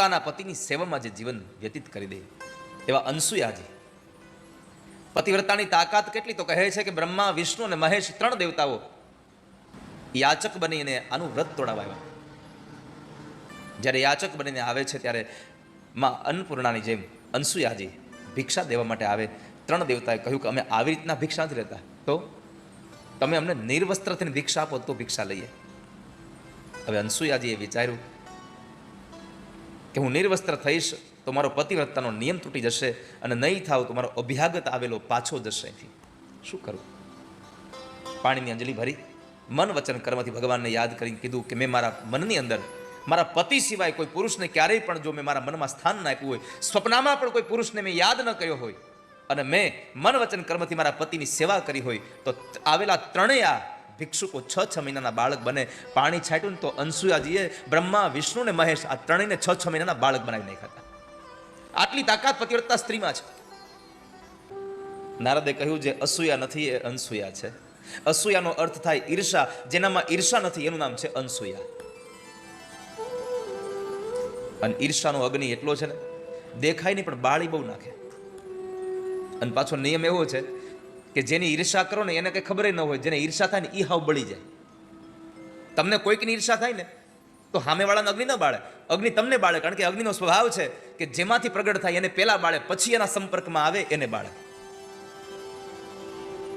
પોતાના પતિની સેવામાં જે જીવન વ્યતીત કરી દે એવા અનસુયાજી. પતિવ્રતાની તાકાત કેટલી? તો કહે છે કે બ્રહ્મા, વિષ્ણુ અને મહેશ 3 દેવતાઓ યાચક બનીને આનું વ્રત તોડાવવા આવ્યા. જ્યારે યાચક બનીને આવે છે ત્યારે માં અન્નપૂર્ણાની જેમ અનસુયાજી ભિક્ષા દેવા માટે આવે. 3 દેવતાએ કહ્યું કે અમે આવી રીતના ભિક્ષા નથી લેતા, તો તમે અમને નિર્વસ્ત્ર થઈને ભિક્ષા આપો તો ભિક્ષા લઈએ. હવે અનસુયાજીએ વિચાર્યું કે હું નિર્વસ્ત્ર થઈશ તો મારો પતિવ્રતાનો નિયમ તૂટી જશે, અને નહીં થાવ તો મારો અભ્યાગત આવેલો પાછો જશે. શું કરું? પાણીની અંજલિ ભરી મન વચન કર્મથી ભગવાનને યાદ કરીને કીધું કે મેં મારા મનની અંદર મારા પતિ સિવાય કોઈ પુરુષને ક્યારેય પણ જો મેં મારા મનમાં સ્થાન ના આપ્યું હોય, સ્વપ્નમાં પણ કોઈ પુરુષને મેં યાદ ન કર્યો હોય, અને મેં મન વચન કર્મથી મારા પતિની સેવા કરી હોય, તો આવેલા 3 ભિક્ષુકો 6 મહિનાના બાળક બને. પાણી છાંટ્યું ને તો અનસુયાજીએ બ્રહ્મા, વિષ્ણુ ને મહેશ આ 3ને 6 મહિનાના બાળક બનાવી નાખ્યા. આટલી તાકાત પતિવ્રતા સ્ત્રીમાં છે. નારદે કહ્યું જે અસૂયા નથી એ અનસૂયા છે. અસૂયાનો અર્થ થાય ઈર્ષા. જેનામાં ઈર્ષા નથી એનું નામ છે અનસૂયા. અને ઈર્ષાનો અગ્નિ એટલો છે ને, દેખાય નહીં પણ બાળી બહુ નાખે. અને પાછો નિયમ એવો છે કે જેની ઈર્ષા કરો ને એને કંઈ ખબર ન હોય, જેને ઈર્ષા થાય ને એ હાવ બળી જાય. તમને કોઈકની ઈર્ષા થાય ને તો સામેવાળાને અગ્નિ ન બાળે, અગ્નિ તમને બાળે. કારણ કે અગ્નિનો સ્વભાવ છે કે જેમાંથી પ્રગટ થાય એને પહેલા બાળે, પછી એના સંપર્કમાં આવે એને બાળે.